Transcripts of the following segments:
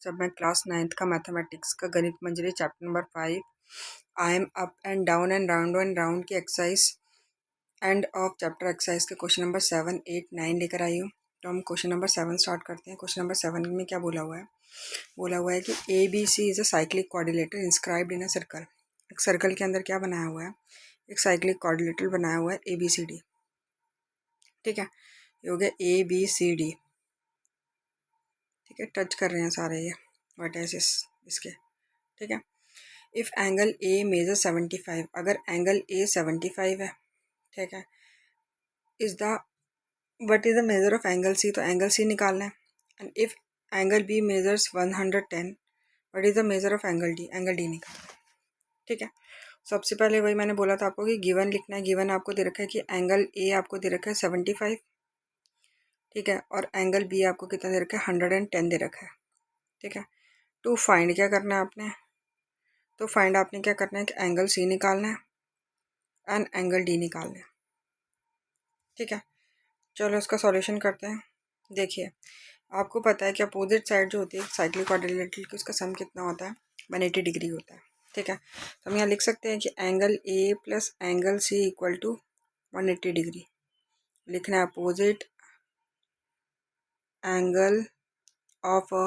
जब मैं class 9th का मैथमेटिक्स का Ganit Manjari chapter number 5 I'm up and down and round की exercise end of chapter exercise के क्वेश्चन नंबर 7, 8, 9 लेकर आई हूँ। तो हम क्वेश्चन नंबर 7 स्टार्ट करते हैं। क्वेश्चन नंबर 7 में क्या बोला हुआ है कि A B C is a cyclic coordinator inscribed in a circle. एक सर्कल के अंदर क्या बनाया हुआ है, एक साइक्लिक कोऑर्डिनेटर बनाया हुआ है ए बी सी डी। ठीक है, ये हो गया ए बी सी डी। ठीक है, टच कर रहे हैं सारे ये वर्टेसिस इसके। ठीक है, इफ़ एंगल ए मेजर 75, अगर एंगल ए 75 है, ठीक है, is the what is the measure of angle C, तो एंगल सी निकालना है। And if angle B measures 110, what is the measure of angle D निकालना है। ठीक है, सबसे पहले वही मैंने बोला था आपको कि गिवन लिखना है। गिवन आपको दे रखा है कि एंगल ए आपको दे रखा है 75, ठीक है, और एंगल बी आपको कितना दे रखा है 110 दे रखा है। ठीक है, टू फाइंड क्या करना है आपने, तो फाइंड आपने क्या करना है कि एंगल सी निकालना है एंड एंगल डी निकालना है। ठीक है, चलो इसका सॉल्यूशन करते हैं। देखिए, आपको पता है कि अपोजिट साइड जो होती है साइक्लिक कोऑर्डिनेटर की, उसका सम कितना होता है 180 डिग्री होता है। ठीक है, तो हम यहाँ लिख सकते हैं कि angle A plus angle C equal to 180 degree. लिखना है opposite angle of a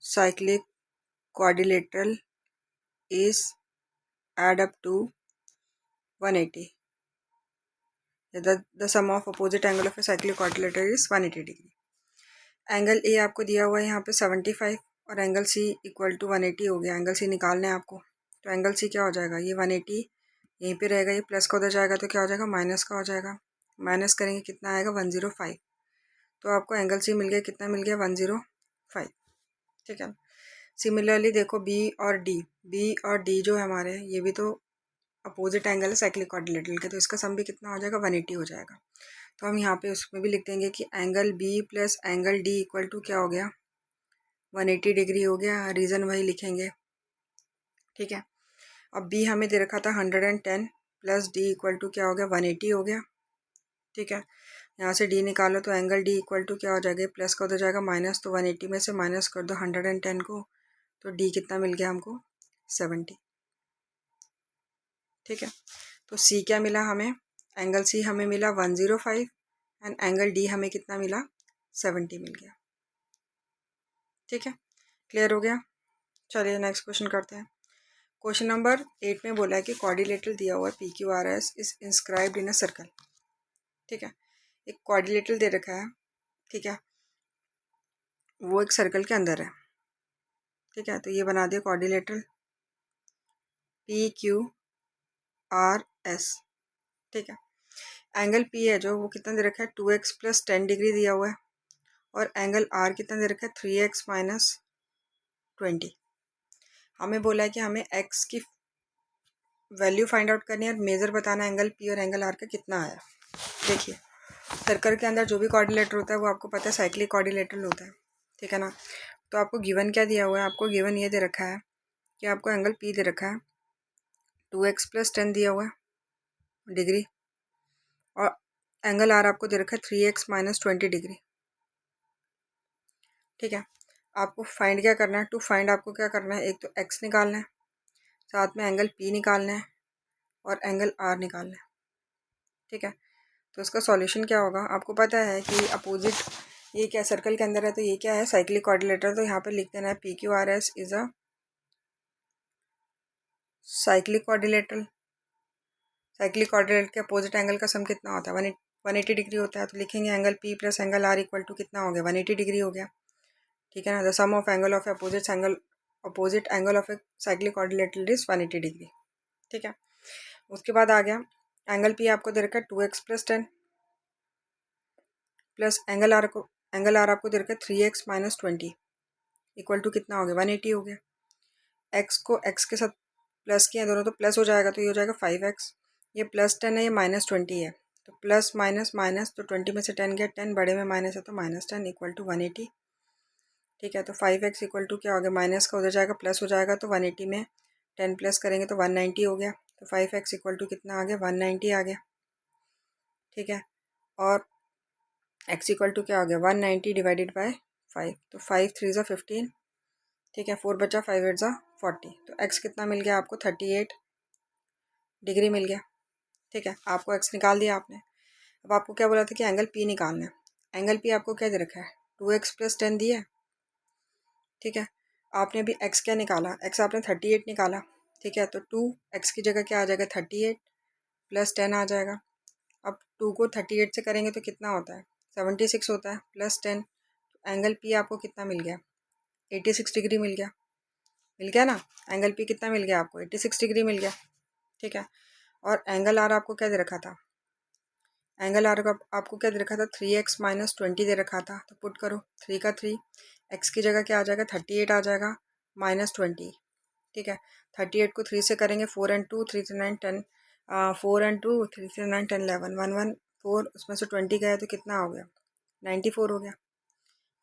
cyclic coordinator is add up to 180. The sum of opposite angle of a cyclic quadrilateral is 180 degree. Angle A आपको दिया हुआ है यहाँ पे 75 और angle C equal to 180 हो गया। एंगल सी निकालना है आपको, तो एंगल सी क्या हो जाएगा, ये 180 यहीं पे रहेगा, ये प्लस का उधर जाएगा तो क्या हो जाएगा माइनस का हो जाएगा। माइनस करेंगे कितना आएगा 105, तो आपको एंगल सी मिल गया, कितना मिल गया 105। ठीक है, सिमिलरली देखो बी और डी जो है हमारे, ये भी तो अपोजिट एंगल है साइक्लिक कोऑर्डिनेटर के, तो इसका सम भी कितना हो जाएगा 180 हो जाएगा। तो हम यहाँ पे उसमें भी लिख देंगे कि angle B plus angle D equal to क्या हो गया 180 डिग्री हो गया। रीज़न वही लिखेंगे। ठीक है, अब बी हमें दे रखा था 110 प्लस डी इक्वल टू क्या हो गया 180 हो गया। ठीक है, यहाँ से डी निकालो तो एंगल डी इक्वल टू क्या हो जाएगा, प्लस का उधर जाएगा माइनस, तो 180 में से माइनस कर दो 110 को, तो डी कितना मिल गया हमको 70। ठीक है, तो सी क्या मिला हमें, एंगल सी हमें मिला 105 एंड एंगल डी हमें कितना मिला 70 मिल गया। ठीक है, क्लियर हो गया। चलिए नेक्स्ट क्वेश्चन करते हैं। क्वेश्चन नंबर 8 में बोला है कि कोऑर्डिनेटर दिया हुआ है P Q R S is inscribed in a circle. ठीक है, एक कोऑर्डिनेटर दे रखा है, ठीक है, वो एक सर्कल के अंदर है। ठीक है, तो ये बना दिया coordinator P Q R S. ठीक है, एंगल पी है जो वो कितना दे रखा है 2x प्लस 10 डिग्री दिया हुआ है, और एंगल आर कितना दे रखा है 3x माइनस 20। हमें बोला है कि हमें x की वैल्यू फाइंड आउट करनी है और मेज़र बताना है एंगल पी और एंगल आर का कितना आया। देखिए, सर्कल के अंदर जो भी कोऑर्डिनेटर होता है वो आपको पता है साइक्लिक कोऑर्डिनेटर होता है। ठीक है ना, तो आपको गिवन क्या दिया हुआ है, आपको गिवन ये दे रखा है कि आपको एंगल पी दे रखा है 2x प्लस 10 दिया हुआ है डिग्री, और एंगल आर आपको दे रखा है 3x माइनस 20 डिग्री। ठीक है, आपको फाइंड क्या करना है, टू फाइंड आपको क्या करना है, एक तो x निकालना है, साथ में एंगल p निकालना है और एंगल r निकालना है। ठीक है, तो इसका सॉल्यूशन क्या होगा, आपको पता है कि अपोजिट ये क्या सर्कल के अंदर है, तो ये क्या है साइक्लिक कोऑर्डिनेटर, तो यहाँ पे लिख देना है P Q R S is a cyclic coordinator. Cyclic coordinator के अपोजिट एंगल का सम कितना होता है 180 डिग्री होता है, तो लिखेंगे angle P plus angle R equal to कितना हो गया 180 डिग्री हो गया। ठीक है ना, the sum of angle of opposite angle of a cyclic coordinator is 180 degree. ठीक है, उसके बाद आ गया एंगल पी आपको दे रखा है 2x plus 10 plus angle are आपको दे रखा है 3x माइनस 20 इक्वल टू कितना हो गया 180 हो गया। एक्स को एक्स के साथ प्लस किया दोनों, तो प्लस हो जाएगा, तो ये हो जाएगा 5x। ये प्लस 10 है, ये माइनस 20 है, तो प्लस माइनस माइनस, तो 20 में से 10 गया, 10 बड़े में माइनस है तो माइनस 10 इक्वल टू 180। ठीक है, तो 5x इक्वल टू क्या हो गया, माइनस का उधर जाएगा प्लस हो जाएगा, तो 180 में 10 प्लस करेंगे तो 190 हो गया, तो 5x इक्वल टू कितना आ गया 190 आ गया। ठीक है, और x इक्वल टू क्या हो गया 190 डिवाइडेड बाय 5, तो 5 3 ज़ा 15, ठीक है, 4 बचा, 5 8 ज़ा 40, तो एक्स कितना मिल गया आपको 38 डिग्री मिल गया। ठीक है, आपको एक्स निकाल दिया आपने। अब आपको क्या बोला था कि एंगल पी निकालना है। एंगल पी आपको क्या दे रखा है, 2x + 10 दिया है। ठीक है, आपने अभी एक्स क्या निकाला, एक्स आपने 38 निकाला। ठीक है, तो 2x की जगह क्या आ जाएगा 38 + 10 आ जाएगा। अब 2 को 38 से करेंगे तो कितना होता है 76 होता है, +10, एंगल पी आपको कितना मिल गया 86 डिग्री मिल गया। मिल गया ना, एंगल पी कितना मिल गया आपको 86 डिग्री मिल गया। ठीक है, और एंगल आर आपको क्या दे रखा था, एंगल आर का आपको क्या दे रखा था 3x - 20 दे रखा था। तो पुट करो 3 का 3, एक्स की जगह क्या आ जाएगा 38 आ जाएगा -20। ठीक है, 38 को 3 से करेंगे 4 and 2 3 3 9 10, 4 and 2 3 3 9 10 11 1 1 4, उसमें से 20 गया तो कितना हो गया 94 हो गया,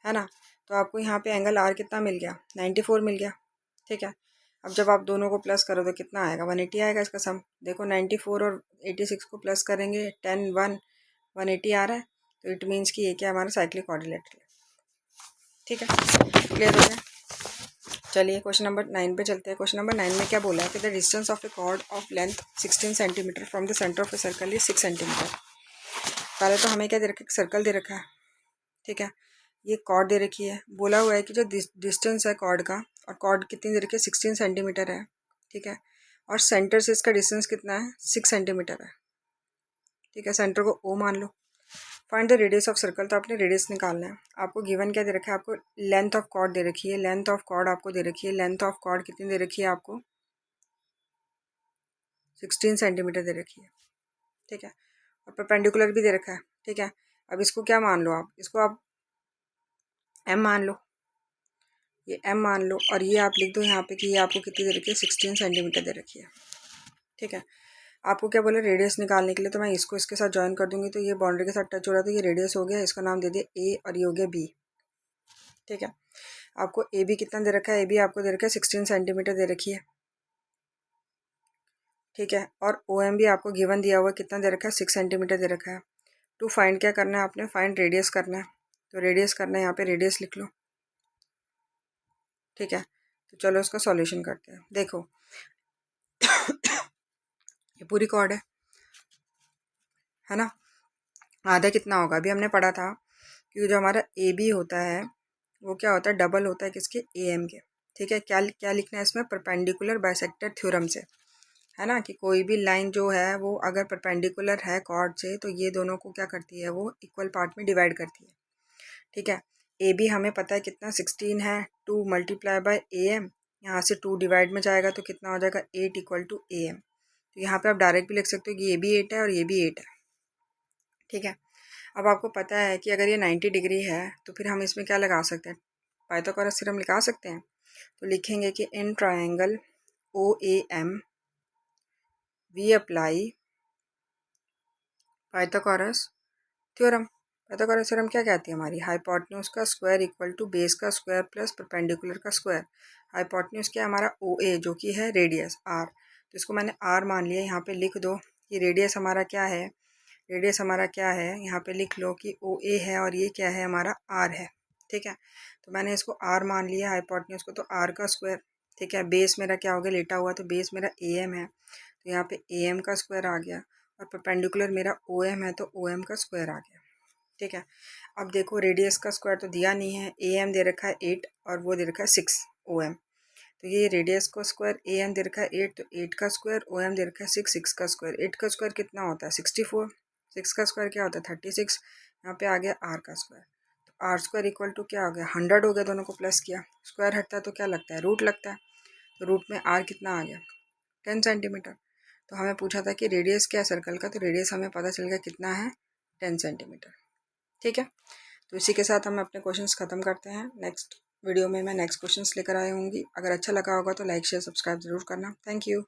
है ना। तो आपको यहाँ पे एंगल आर कितना मिल गया 94 मिल गया। ठीक है, अब जब आप दोनों को प्लस करो तो कितना आएगा 180 आएगा इसका सम। देखो 94 और 86 को प्लस करेंगे 10 1 180 आ रहा है, तो इट मीन्स कि ये क्या हमारा साइक्लिक कोऑर्डिनेटर है। ठीक है, क्लियर हो गया। चलिए क्वेश्चन नंबर 9 पे चलते हैं। क्वेश्चन नंबर 9 में क्या बोला है कि the distance of a chord of length 16 centimetre from the centre of a circle is 6 centimetre. पहले तो हमें क्या दे रखा है, सर्कल दे रखा है। ठीक है, ये कॉर्ड दे रखी है, बोला हुआ है कि जो डिस्टेंस है कॉर्ड का, और कॉर्ड कितनी दे रखी है 16 सेंटीमीटर है। ठीक है, और सेंटर से इसका डिस्टेंस कितना है 6 सेंटीमीटर है। ठीक है, सेंटर को ओ मान लो। Find the radius of circle, तो आपने रेडियस निकालना है। आपको गिवन क्या दे रखा है, आपको लेंथ ऑफ कॉर्ड दे रखी है, लेंथ ऑफ कॉर्ड आपको दे रखी है। लेंथ ऑफ कॉर्ड कितनी दे रखी है आपको 16 सेंटीमीटर दे रखी है। ठीक है, और परपेंडिकुलर भी दे रखा है। ठीक है, अब इसको क्या मान लो, आप इसको आप एम मान लो, ये एम मान लो, और ये आप लिख दो यहाँ पे कि ये आपको कितनी दे रखी है 16 सेंटीमीटर दे रखी है। ठीक है, आपको क्या बोले रेडियस निकालने के लिए, तो मैं इसको इसके साथ ज्वाइन कर दूंगी, तो ये बाउंड्री के साथ टच हो रहा है, तो ये रेडियस हो गया, इसका नाम दे दिया ए और ये हो गया बी। ठीक है, आपको ए बी कितना दे रखा है, ए बी आपको दे रखा है 16 सेंटीमीटर दे रखी है। ठीक है, और ओ एम भी आपको गिवन दिया हुआ कितना दे रखा है 6 सेंटीमीटर दे रखा है। टू फाइंड क्या करना है आपने, फाइंड रेडियस करना है। तो रेडियस करना है, यहाँ पे रेडियस लिख लो। ठीक है, तो चलो इसका सॉल्यूशन करते हैं। देखो ये पूरी कॉर्ड है ना, आधा कितना होगा, अभी हमने पढ़ा था कि जो हमारा ए बी होता है वो क्या होता है, डबल होता है किसके, ए एम के। ठीक है, क्या क्या लिखना है इसमें, परपेंडिकुलर बाइसेक्टर थ्योरम से, है ना, कि कोई भी लाइन जो है वो अगर परपेंडिकुलर है कॉर्ड से तो ये दोनों को क्या करती है, वो इक्वल पार्ट में डिवाइड करती है। ठीक है, ए बी हमें पता है कितना 16 है, 2 × ए एम, यहाँ से 2 डिवाइड में जाएगा तो कितना हो जाएगा 8 = ए एम। तो यहाँ पे आप डायरेक्ट भी लिख सकते हो कि ये भी 8 है और ये भी 8 है। ठीक है, अब आपको पता है कि अगर ये 90 डिग्री है तो फिर हम इसमें क्या लगा सकते हैं, पाइथागोरस थ्योरम लगा सकते हैं। तो लिखेंगे कि in triangle O A M we apply Pythagoras theorem. Pythagoras theorem क्या कहती है हमारी, हाइपोटेन्यूज का स्क्वायर इक्वल टू बेस का स्क्वायर प्लस परपेंडिकुलर का स्क्वायर। हाइपोटेन्यूज क्या है हमारा ओ ए, जो कि है रेडियस आर, तो इसको मैंने आर मान लिया, यहाँ पे लिख दो कि रेडियस हमारा क्या है, रेडियस हमारा क्या है, यहाँ पे लिख लो कि ओ ए है और ये क्या है हमारा आर है। ठीक है, तो मैंने इसको आर मान लिया हाइपोटेन्यूज को, तो आर का स्क्वायर। ठीक है, बेस मेरा क्या हो गया लेटा हुआ, तो बेस मेरा ए एम है, तो यहाँ पे ए एम का स्क्वायर आ गया, और परपेंडिकुलर मेरा ओ एम है तो ओ एम का स्क्वायर आ गया। ठीक है, अब देखो रेडियस का स्क्वायर तो दिया नहीं है, ए एम दे रखा है 8 और वो दे रखा है 6 ओ एम, तो ये रेडियस का स्क्वायर ए एम दे रखा है 8, तो 8 का स्क्वायर, ओ एम दे रखा है 6, 6 का स्क्वायर, 8 का स्क्वायर कितना होता है 64, 6 का स्क्वायर क्या होता है 36, यहाँ पे आ गया आर का स्क्वायर। तो आर स्क्वायर इक्वल टू क्या हो गया 100 हो गया, दोनों को प्लस किया, स्क्वायर हटता है तो क्या लगता है रूट लगता है, तो रूट में आर कितना आ गया 10 सेंटीमीटर। तो हमें पूछा था कि रेडियस क्या है सर्कल का, तो रेडियस हमें पता चल गया कितना है 10 सेंटीमीटर। ठीक है, तो इसी के साथ हम अपने क्वेश्चंस ख़त्म करते हैं। नेक्स्ट वीडियो में मैं नेक्स्ट क्वेश्चंस लेकर आई होंगी। अगर अच्छा लगा होगा तो लाइक शेयर सब्सक्राइब ज़रूर करना। Thank you.